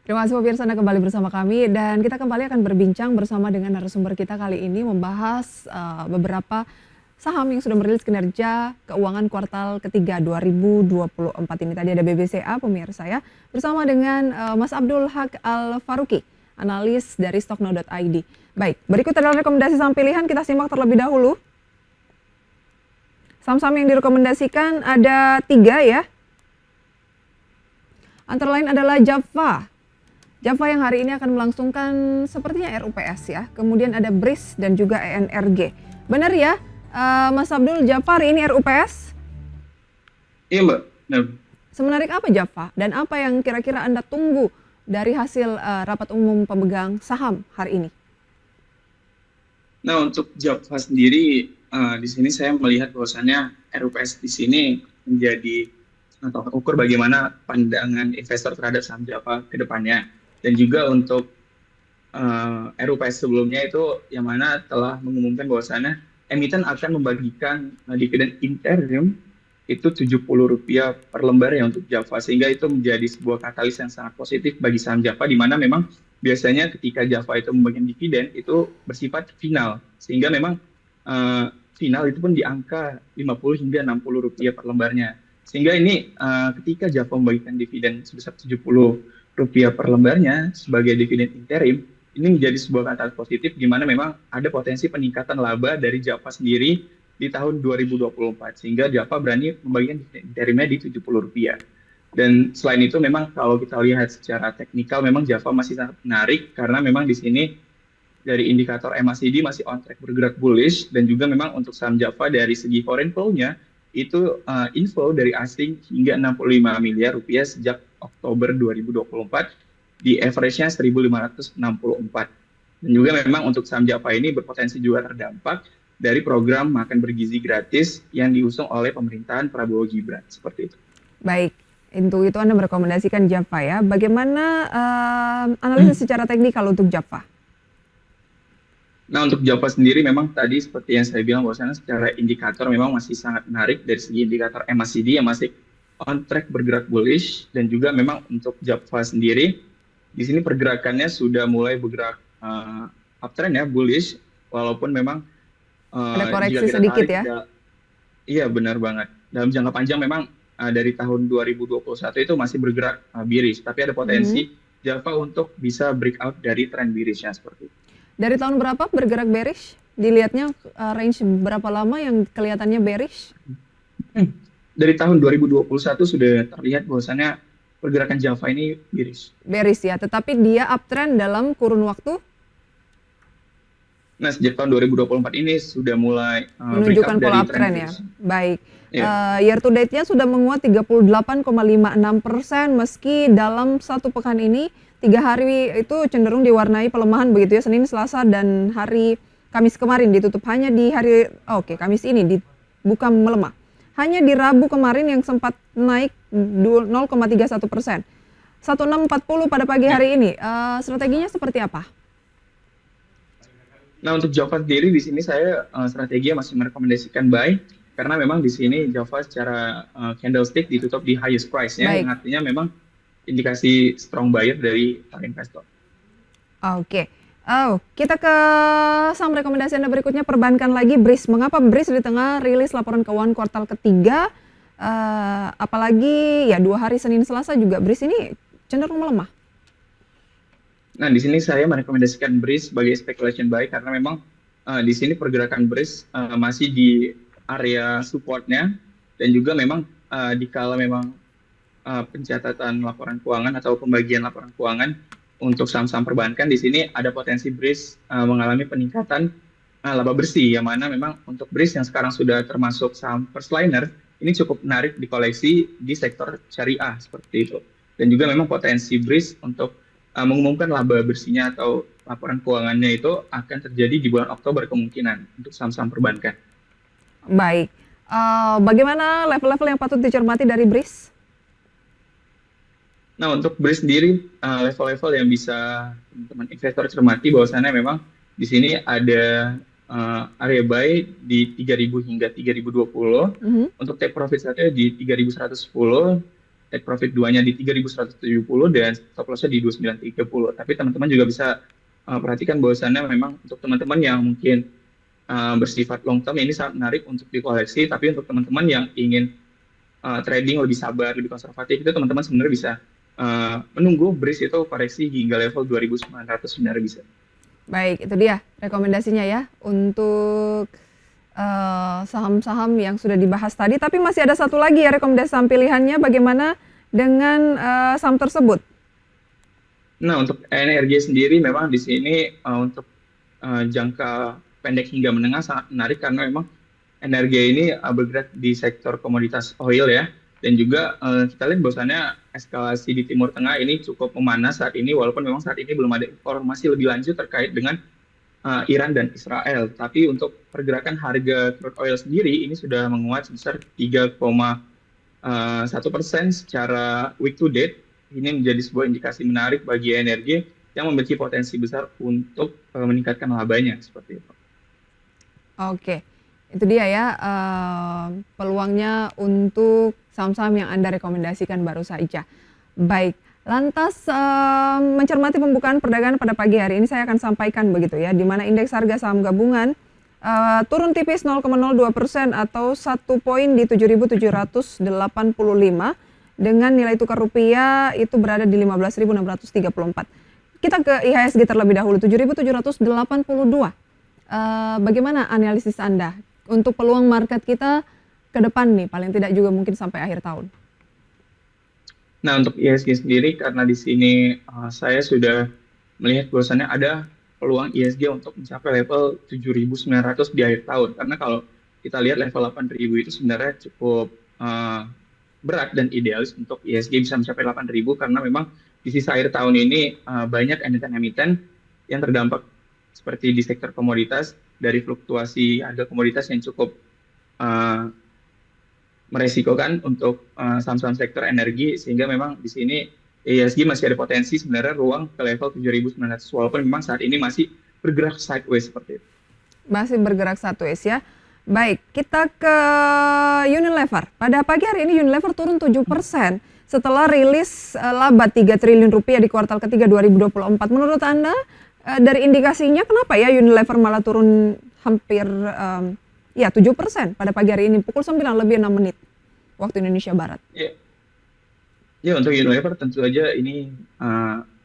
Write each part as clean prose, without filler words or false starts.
Terima kasih pemirsa Anda kembali bersama kami dan kita kembali akan berbincang bersama dengan narasumber kita kali ini membahas beberapa saham yang sudah merilis kinerja keuangan kuartal ketiga 2024 ini. Tadi ada BBCA pemirsa ya, bersama dengan Mas Abdul Haq Al-Faruqi, analis dari Stokno.id. Baik, berikut adalah rekomendasi saham pilihan, kita simak terlebih dahulu. Saham-saham yang direkomendasikan ada 3 ya. Antara lain adalah Java. Java yang hari ini akan melangsungkan sepertinya RUPS ya. Kemudian ada BRIS dan juga ENRG. Benar ya, Mas Abdul, Java hari ini RUPS? Iya Mbak. Nah, Semenarik apa Java? Dan apa yang kira-kira Anda tunggu dari hasil rapat umum pemegang saham hari ini? untuk Java sendiri di sini saya melihat bahwasannya RUPS di sini menjadi atau ukur bagaimana pandangan investor terhadap saham Java ke depannya. Dan juga untuk RUPS sebelumnya itu yang mana telah mengumumkan bahwasannya emiten akan membagikan dividen interim itu Rp70 per lembar ya untuk Java, sehingga itu menjadi sebuah katalis yang sangat positif bagi saham Java, di mana memang biasanya ketika Java itu membagikan dividen itu bersifat final, sehingga memang final itu pun di angka Rp50 hingga Rp60 per lembarnya, sehingga ini ketika Java membagikan dividen sebesar Rp70 per lembarnya sebagai dividen interim, ini menjadi sebuah katalis positif di mana memang ada potensi peningkatan laba dari Java sendiri di tahun 2024, sehingga Java berani membagikan interimnya di Rp70. Dan selain itu memang kalau kita lihat secara teknikal memang Java masih sangat menarik karena memang di sini dari indikator MACD masih on track bergerak bullish, dan juga memang untuk saham Java dari segi foreign flow-nya itu inflow dari asing hingga Rp65 miliar sejak Oktober 2024 di average-nya 1.564. Dan juga memang untuk saham Java ini berpotensi juga terdampak dari program makan bergizi gratis yang diusung oleh pemerintahan Prabowo Gibran, seperti itu. Baik, untuk itu Anda merekomendasikan Java ya. Bagaimana analisis secara teknikal untuk Java? Nah, untuk Java sendiri memang tadi seperti yang saya bilang bahwasanya secara indikator memang masih sangat menarik dari segi indikator MACD yang masih on track bergerak bullish, dan juga memang untuk Java sendiri di sini pergerakannya sudah mulai bergerak uptrend ya, bullish, walaupun memang Ada jika koreksi kita sedikit tarik ya? iya benar banget. Dalam jangka panjang memang dari tahun 2021 itu masih bergerak bearish, tapi ada Mhm. potensi Java untuk bisa breakout dari tren bearishnya seperti itu. Dari tahun berapa bergerak bearish? Dilihatnya range berapa lama yang kelihatannya bearish? Dari tahun 2021 sudah terlihat bahwasannya pergerakan Java ini bearish. Bearish ya, tetapi dia uptrend dalam kurun waktu Nah, sejak tahun 2024 ini sudah mulai breakout menunjukkan pola dari tren uptrend ya. bearish. Baik. Iya. Year to date-nya sudah menguat 38,56% meski dalam satu pekan ini 3 hari itu cenderung diwarnai pelemahan begitu ya, Senin, Selasa dan hari Kamis kemarin ditutup hanya di hari Kamis ini dibuka melemah. Hanya di Rabu kemarin yang sempat naik 0,31%. 1640 pada pagi Ya. hari ini. Strateginya seperti apa? Nah, untuk Java sendiri di sini saya strategi masih merekomendasikan buy, karena memang di sini Java secara candlestick ditutup di highest price-nya, yang Baik. artinya memang indikasi strong buyer dari para investor. Oke. Kita ke saham rekomendasi Anda berikutnya, perbankan lagi BRIS. Mengapa BRIS di tengah rilis laporan keuangan kuartal ketiga, apalagi ya 2 hari Senin Selasa juga BRIS ini cenderung melemah? Nah, di sini saya merekomendasikan BRIS sebagai speculation buy karena memang di sini pergerakan BRIS masih di area supportnya, dan juga memang dikala memang pencatatan laporan keuangan atau pembagian laporan keuangan untuk saham-saham perbankan, di sini ada potensi BRIS mengalami peningkatan laba bersih, yang mana memang untuk BRIS yang sekarang sudah termasuk saham first liner ini cukup menarik di koleksi di sektor syariah seperti itu. Dan juga memang potensi BRIS untuk mengumumkan laba bersihnya atau laporan keuangannya itu akan terjadi di bulan Oktober kemungkinan untuk saham-saham perbankan. Baik. Bagaimana level-level yang patut dicermati dari BRIS? Nah, untuk BRIS sendiri level-level yang bisa teman-teman investor cermati bahwasannya memang di sini ada area buy di 3.000 hingga 3.020. Mhm. Untuk take profit saja di 3.110, take profit 2-nya di 3.170 dan stop loss-nya di 2930. Tapi teman-teman juga bisa perhatikan bahwasannya memang untuk teman-teman yang mungkin bersifat long term ini sangat menarik untuk dikoleksi, tapi untuk teman-teman yang ingin trading lebih sabar, lebih konservatif, itu teman-teman sebenarnya bisa menunggu breeze itu koreksi hingga level 2.900 sebenarnya bisa. Baik, itu dia rekomendasinya ya untuk saham-saham yang sudah dibahas tadi. Tapi masih ada satu lagi ya rekomendasi saham pilihannya. Bagaimana dengan saham tersebut? Nah, untuk energi sendiri memang di sini untuk jangka pendek hingga menengah sangat menarik karena memang energi ini bergerak di sektor komoditas oil ya. Dan juga kita lihat bahwasannya eskalasi di Timur Tengah ini cukup memanas saat ini, walaupun memang saat ini belum ada informasi lebih lanjut terkait dengan Iran dan Israel. Tapi untuk pergerakan harga crude oil sendiri ini sudah menguat sebesar 3,1% secara week to date. Ini menjadi sebuah indikasi menarik bagi energi yang memiliki potensi besar untuk meningkatkan labanya seperti itu. Oke, itu dia ya peluangnya untuk saham-saham yang Anda rekomendasikan baru saja. Baik, lantas mencermati pembukaan perdagangan pada pagi hari ini saya akan sampaikan begitu ya, di mana indeks harga saham gabungan turun tipis 0,02% atau 1 poin di 7.785 dengan nilai tukar rupiah itu berada di 15.634. Kita ke IHSG terlebih dahulu, 7.782. Bagaimana analisis Anda untuk peluang market kita ke depan nih, paling tidak juga mungkin sampai akhir tahun? Nah, untuk IHSG sendiri karena di sini saya sudah melihat bahwasannya ada peluang IHSG untuk mencapai level 7.900 di akhir tahun. Karena kalau kita lihat level 8.000 itu sebenarnya cukup berat dan idealis untuk IHSG bisa mencapai 8.000 karena memang di sisa akhir tahun ini banyak emiten-emiten yang terdampak seperti di sektor komoditas dari fluktuasi harga komoditas yang cukup meresikokan untuk saham-saham sektor energi, sehingga memang di sini IHSG masih ada potensi sebenarnya ruang ke level 7.900 walaupun memang saat ini masih bergerak sideways seperti itu. Masih bergerak sideways ya. Baik, kita ke Unilever. Pada pagi hari ini Unilever turun 7% setelah rilis laba 3 triliun rupiah di kuartal ketiga 2024. Menurut Anda dari indikasinya kenapa ya Unilever malah turun hampir 7% pada pagi hari ini pukul 9 lebih 6 menit waktu Indonesia Barat? Ya, untuk Unilever tentu saja ini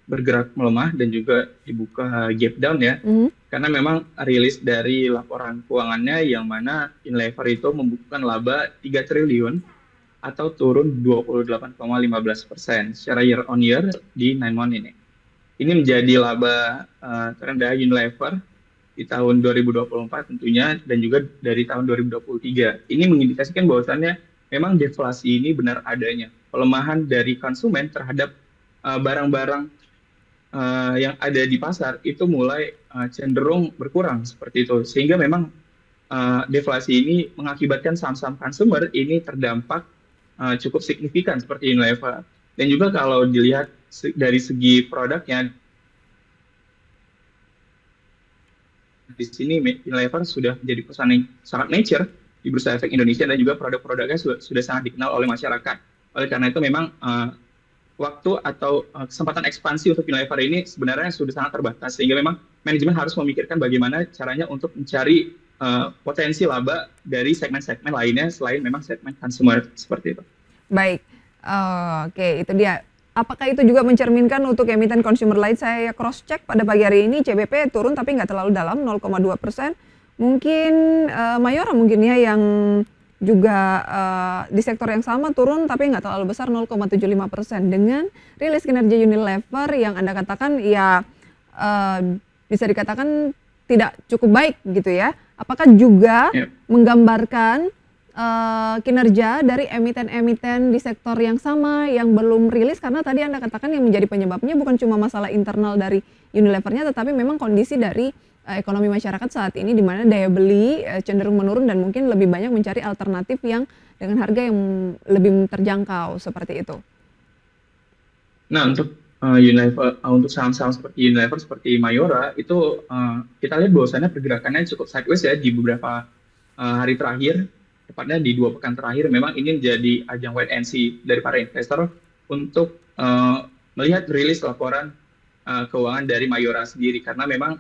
bergerak melemah dan juga dibuka gap down ya. Karena memang rilis dari laporan keuangannya yang mana Unilever itu membukukan laba 3 triliun atau turun 28,15% secara year on year di 9 month ini. Ini menjadi laba terendah Unilever di tahun 2024 tentunya dan juga dari tahun 2023. Ini mengindikasikan bahwasannya memang deflasi ini benar adanya. Pelemahan dari konsumen terhadap barang-barang yang ada di pasar itu mulai cenderung berkurang seperti itu. Sehingga memang deflasi ini mengakibatkan saham-saham consumer ini terdampak cukup signifikan seperti Unilever. Dan juga kalau dilihat dari segi produknya, di sini Unilever sudah menjadi perusahaan yang sangat mature di Bursa Efek Indonesia dan juga produk-produknya sudah sangat dikenal oleh masyarakat. Oleh karena itu memang waktu atau kesempatan ekspansi untuk Unilever ini sebenarnya sudah sangat terbatas, sehingga memang manajemen harus memikirkan bagaimana caranya untuk mencari potensi laba dari segmen-segmen lainnya selain memang segmen consumer seperti itu. Baik, oke, itu dia. Apakah itu juga mencerminkan untuk emiten consumer lain? Saya cross check pada pagi hari ini CBP turun tapi nggak terlalu dalam 0,2%. Mungkin Mayora mungkin ya yang juga di sektor yang sama turun tapi nggak terlalu besar 0,75%. Dengan rilis kinerja Unilever yang Anda katakan ya bisa dikatakan tidak cukup baik gitu ya. Apakah juga menggambarkan kinerja dari emiten-emiten di sektor yang sama yang belum rilis, karena tadi Anda katakan yang menjadi penyebabnya bukan cuma masalah internal dari Unilevernya tetapi memang kondisi dari ekonomi masyarakat saat ini di mana daya beli cenderung menurun dan mungkin lebih banyak mencari alternatif yang dengan harga yang lebih terjangkau seperti itu. Nah, untuk Unilever, untuk saham-saham seperti Unilever, seperti Mayora itu kita lihat bahwasannya pergerakannya cukup sideways ya di beberapa hari terakhir. Tepatnya di 2 pekan terakhir memang ini menjadi ajang wait and see dari para investor untuk melihat rilis laporan keuangan dari Mayora sendiri, karena memang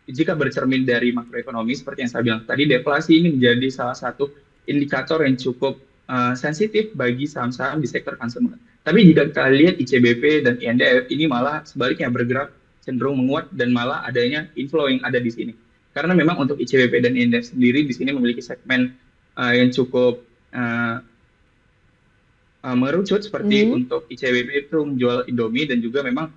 jika bercermin dari makroekonomi seperti yang saya bilang tadi, deflasi ini menjadi salah satu indikator yang cukup sensitif bagi saham-saham di sektor konsumer. Tapi jika kita lihat ICBP dan INDF ini malah sebaliknya bergerak cenderung menguat dan malah adanya inflow yang ada di sini. Karena memang untuk ICBP dan INDF sendiri di sini memiliki segmen yang cukup merucut, seperti untuk ICBP itu menjual Indomie, dan juga memang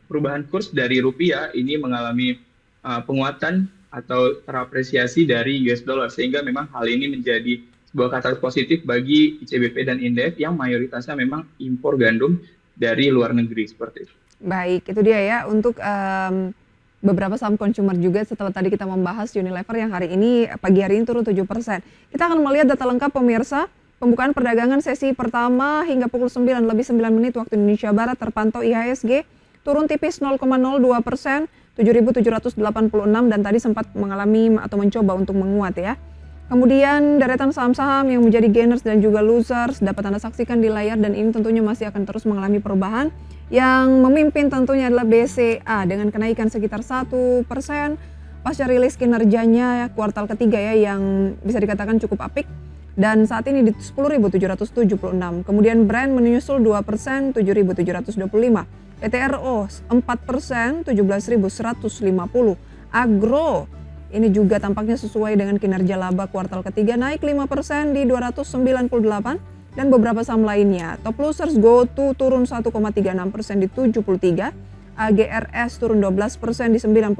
perubahan kurs dari rupiah ini mengalami penguatan atau terapresiasi dari US dollar, sehingga memang hal ini menjadi sebuah katalis positif bagi ICBP dan INDF yang mayoritasnya memang impor gandum dari luar negeri seperti itu. Baik, itu dia ya untuk beberapa saham consumer juga setelah tadi kita membahas Unilever yang pagi hari ini turun 7%. Kita akan melihat data lengkap pemirsa. Pembukaan perdagangan sesi pertama hingga pukul 9 lebih 9 menit waktu Indonesia Barat terpantau IHSG turun tipis 0,02%, 7.786, dan tadi sempat mengalami atau mencoba untuk menguat ya. Kemudian deretan saham-saham yang menjadi gainers dan juga losers dapat Anda saksikan di layar, dan ini tentunya masih akan terus mengalami perubahan. Yang memimpin tentunya adalah BCA dengan kenaikan sekitar 1% pasca rilis kinerjanya kuartal ketiga ya, yang bisa dikatakan cukup apik. Dan saat ini di 10.776. Kemudian Brand menyusul 2%, 7.725. PTRO 4%, 17.150. Agro ini juga tampaknya sesuai dengan kinerja laba kuartal ketiga, naik 5% di 298. Dan beberapa saham lainnya, top losers GoTo turun 1,36% di 73. AGRS turun 12% di 95.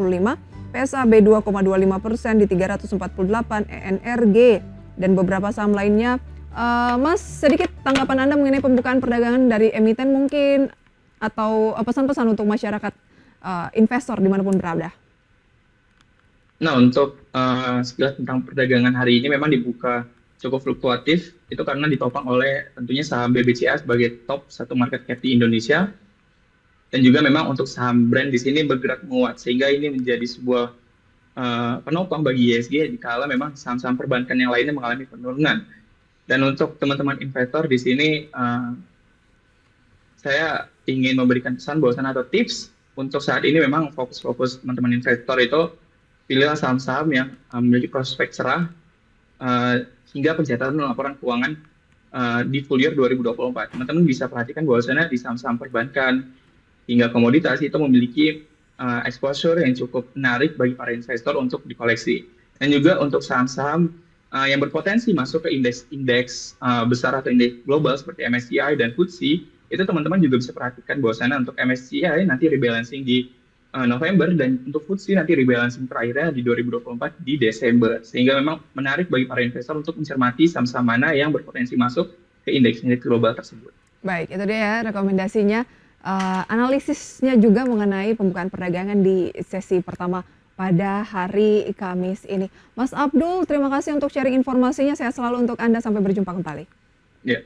PSAB 2,25% di 348. ENRG dan beberapa saham lainnya. Mas, sedikit tanggapan Anda mengenai pembukaan perdagangan dari emiten mungkin, atau pesan-pesan untuk masyarakat investor dimanapun berada. Nah, untuk sekilas tentang perdagangan hari ini memang dibuka cukup fluktuatif, itu karena ditopang oleh tentunya saham BBCA sebagai top satu market cap di Indonesia, dan juga memang untuk saham brand di sini bergerak menguat, sehingga ini menjadi sebuah penopang bagi IHSG dikala memang saham-saham perbankan yang lainnya mengalami penurunan. Dan untuk teman-teman investor di sini, saya ingin memberikan pesan bahwasan atau tips untuk saat ini memang fokus teman-teman investor itu pilihlah saham-saham yang memiliki prospek cerah hingga pencatatan laporan keuangan di full year 2024. Teman-teman bisa perhatikan bahwasannya di saham-saham perbankan hingga komoditas itu memiliki exposure yang cukup menarik bagi para investor untuk dikoleksi. Dan juga untuk saham-saham yang berpotensi masuk ke indeks besar atau indeks global seperti MSCI dan FTSE, itu teman-teman juga bisa perhatikan bahwasannya untuk MSCI nanti rebalancing di November, dan untuk FTSE nanti rebalancing terakhirnya di 2024 di Desember. Sehingga memang menarik bagi para investor untuk mencermati saham-saham mana yang berpotensi masuk ke indeks-indeks global tersebut. Baik, itu dia ya rekomendasinya. Analisisnya juga mengenai pembukaan perdagangan di sesi pertama pada hari Kamis ini. Mas Abdul, terima kasih untuk sharing informasinya. Sehat selalu untuk Anda, sampai berjumpa kembali. Ya.